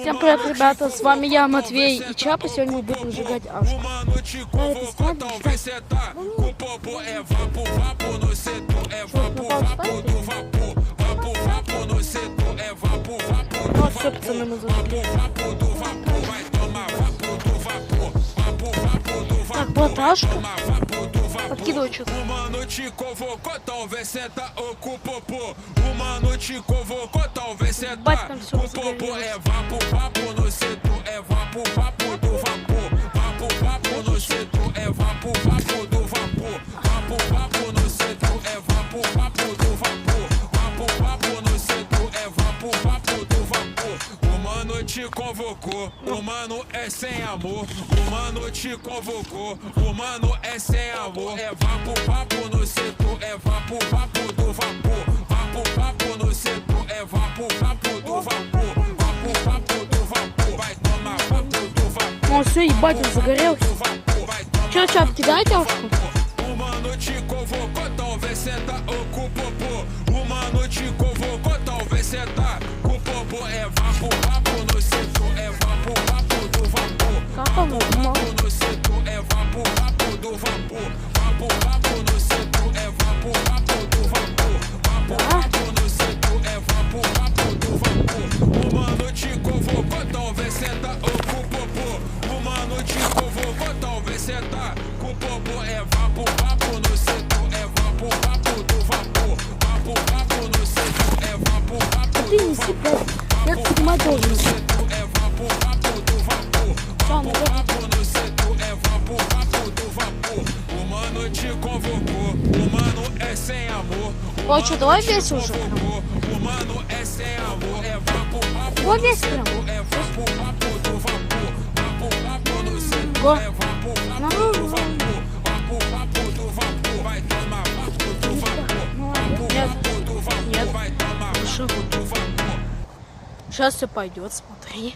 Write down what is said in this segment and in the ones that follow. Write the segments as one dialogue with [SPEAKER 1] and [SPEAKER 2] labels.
[SPEAKER 1] Всем привет, ребята, с вами я, Матвей и Чапа. Сегодня мы будем сжигать Ашку. Ну все, пацаны, мы зажгли. Так, вот Ашка. Подкидывай что-то. Бать, там все
[SPEAKER 2] te convocou, o mano é sem amor. O mano te convocou, o mano é sem amor. É vapo, vapo no setor, é vapo, vapo do vapor. Vapo, vapo no setor, é vapo, vapo do vapor. Vapo, vapo do vapor, vai tomar vapo do vapor.
[SPEAKER 1] Ну все, ебать, он загорелся. Че, Чап, кидайте Ашку?
[SPEAKER 2] O mano te convocou, talvez senta o popô. O mano te convocou, talvez senta o popô. É vapo, vapo no setor, é vapo, vapo do vapor.
[SPEAKER 1] Как он?
[SPEAKER 2] Vapo no setor, é vapo, vapo do vapor. Vapo, vapo no setor, é vapo, vapo do vapor. Vapo, vapo no setor, é vapo, vapo do vapor. O mano te convocou, talvez senta o popô. O mano te convocou, talvez senta o popô. É vapo, vapo no setor, é vapo, vapo do vapor. Vapo, vapo no setor, é vapo, vapo
[SPEAKER 1] Ты неси, блядь. Я снимать должен.
[SPEAKER 2] é vapo, vapo do vapor. Vapo no setor, é vapo, vapo do vapor. O mano te convocou, o mano é sem amor.
[SPEAKER 1] О, что, давай весело уже.
[SPEAKER 2] O mano é sem amor, é vapo, vapo
[SPEAKER 1] Го весь прям.
[SPEAKER 2] é vapo, vapo do vapor. Vapo, vapo no setor,
[SPEAKER 1] Го.
[SPEAKER 2] é vapo, vapo do vapor. Vapo, vapo do vapor, vai tomar vapo do vapor. Vapo, vapo do vapor, vai tomar vapo do vapor.
[SPEAKER 1] Сейчас все пойдет, смотри.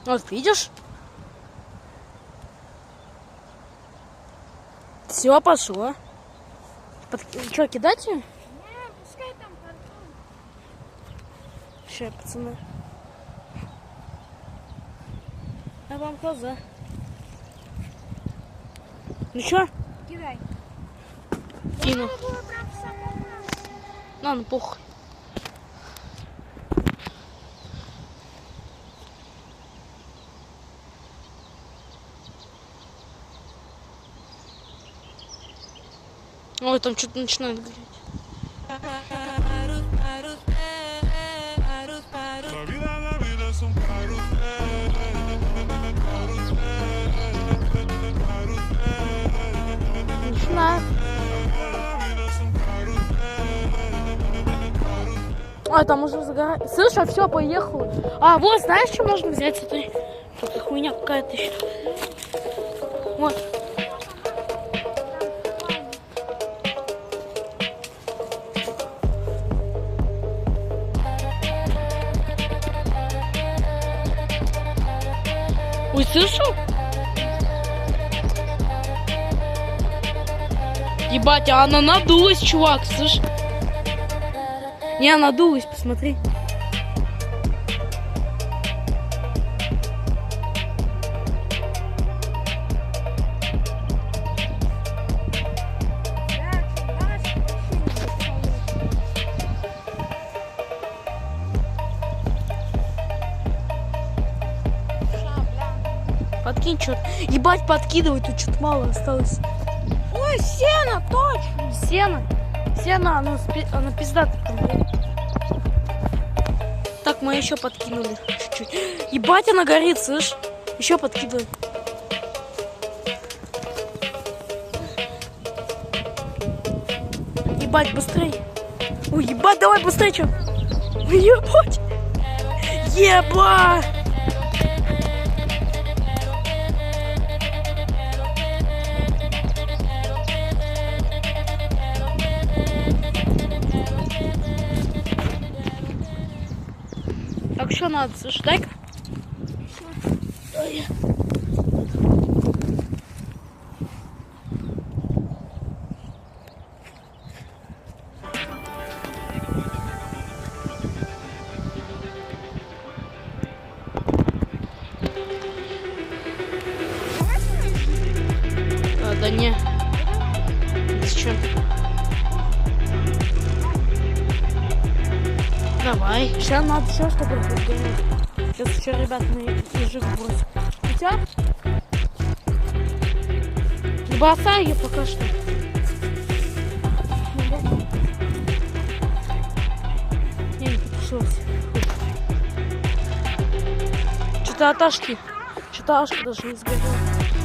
[SPEAKER 1] Вот видишь? Все пошло. Что, кидать ее?
[SPEAKER 3] Не, пускай там картон.
[SPEAKER 1] Сейчас, пацаны. А вам глаза. Ну что?
[SPEAKER 3] Кидай.
[SPEAKER 1] Кину.
[SPEAKER 3] Надо было прям в самом начале.
[SPEAKER 1] На, ну похуй. Ой, там что-то начинает гореть.
[SPEAKER 2] La vida es un carrusel.
[SPEAKER 1] Начинает. А, там уже загорает. Слышь, а все, поехало. А, вот, знаешь, что можно взять? Смотри. Тут хуйня какая-то еще. Вот. Ой, слышал? Ебать, а она надулась, чувак, слышь? Не, она надулась, посмотри. Подкинь что-то. Ебать, подкидывай, тут что-то мало осталось.
[SPEAKER 3] Ой, сено, точно.
[SPEAKER 1] Сено. Сено, оно пиздатое там. Так, мы еще подкинули чуть-чуть. Ебать, она горит, слышь? Еще подкидывай. Ебать, быстрей. Ой, ебать, давай быстрей, что? Ебать. Ебать. Так, что надо, слушай, дай-ка. Давай. Сейчас надо еще что-то придумать. Сейчас еще, ребят, мы ежик бросим. Хотя... Не бросай ее пока что. Не потушилась. Что-то от Ашки. Что-то Ашка даже не сгорела.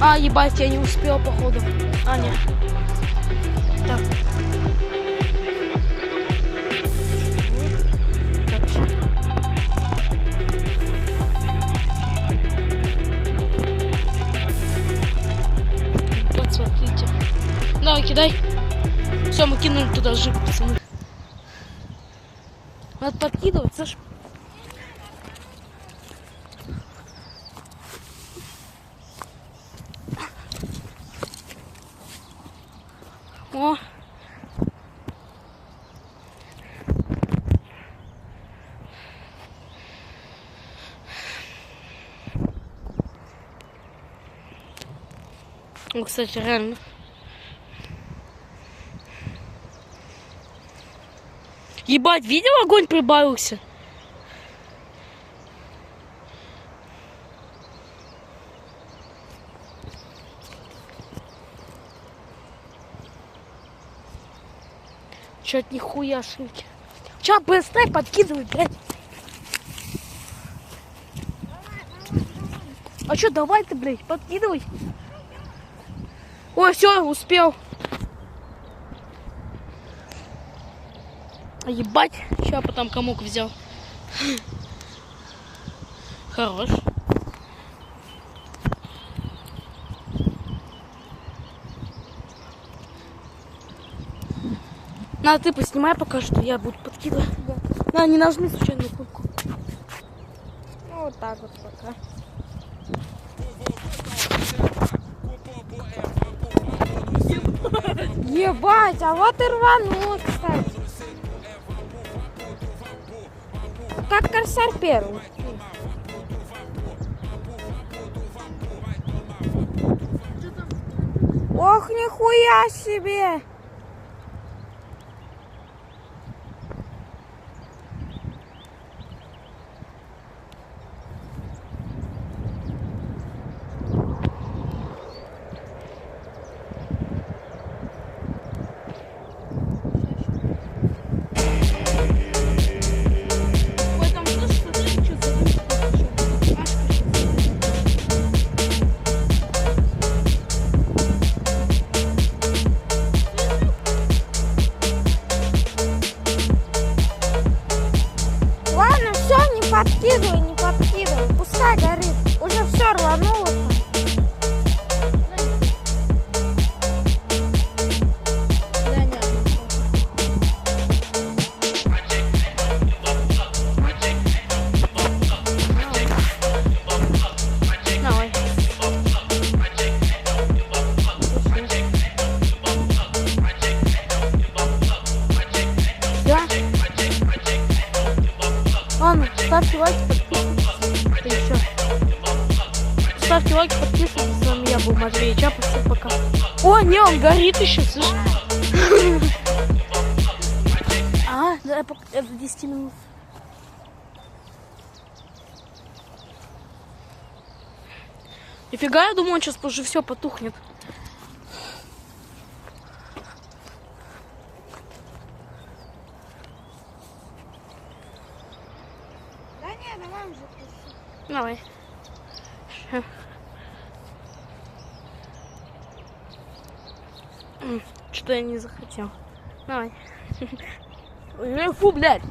[SPEAKER 1] А, ебать, я не успела, походу. А, нет. Так. Вот, смотрите. Давай, кидай. Все, мы кинули туда жик, пацаны. Надо подкидывать, Саш. О. Ну, кстати, реально. Ебать, видел, огонь прибавился? Чё-то нихуяшеньки. Чё, быстрее подкидывай, блядь. А чё, давай ты, блядь, подкидывай. Ой, все, успел. Ебать, сейчас потом комок взял. Хорош. На, ты поснимай пока что, я буду подкидывать. Да. На, не нажми случайную кнопку.
[SPEAKER 3] Ну, вот так вот пока. Ебать, а вот и рванул, кстати. Как корсарь первый. Ох, нихуя себе! Подкидывай, не подкидывай, пускай горит. Уже все рвануло.
[SPEAKER 1] Давай. Да? Ладно, ставьте лайки, подписывайтесь. И еще. Ставьте лайки, подписывайтесь. С вами я был Матвей Чапа. Всем пока. О, не, он горит еще, слышишь? А, да, это 10 минут. Нифига, я думаю, он сейчас уже все потухнет.
[SPEAKER 3] Да не, давай уже туши.
[SPEAKER 1] Давай. Что-то я не захотел. Давай. Ой, фу, блядь.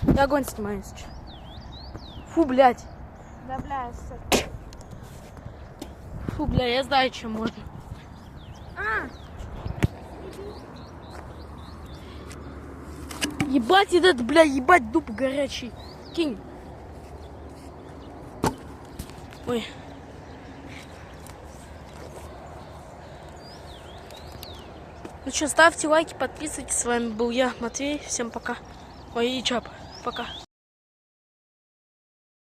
[SPEAKER 1] Я огонь снимаю сейчас. Фу, блядь.
[SPEAKER 3] Да, бля,
[SPEAKER 1] Фу, бля, я знаю, что можно. Ебать этот, бля, ебать дуб горячий. Кинь. Ой. Ну что, ставьте лайки, подписывайтесь. С вами был я, Матвей. Всем пока. Ой, и Чап. Пока.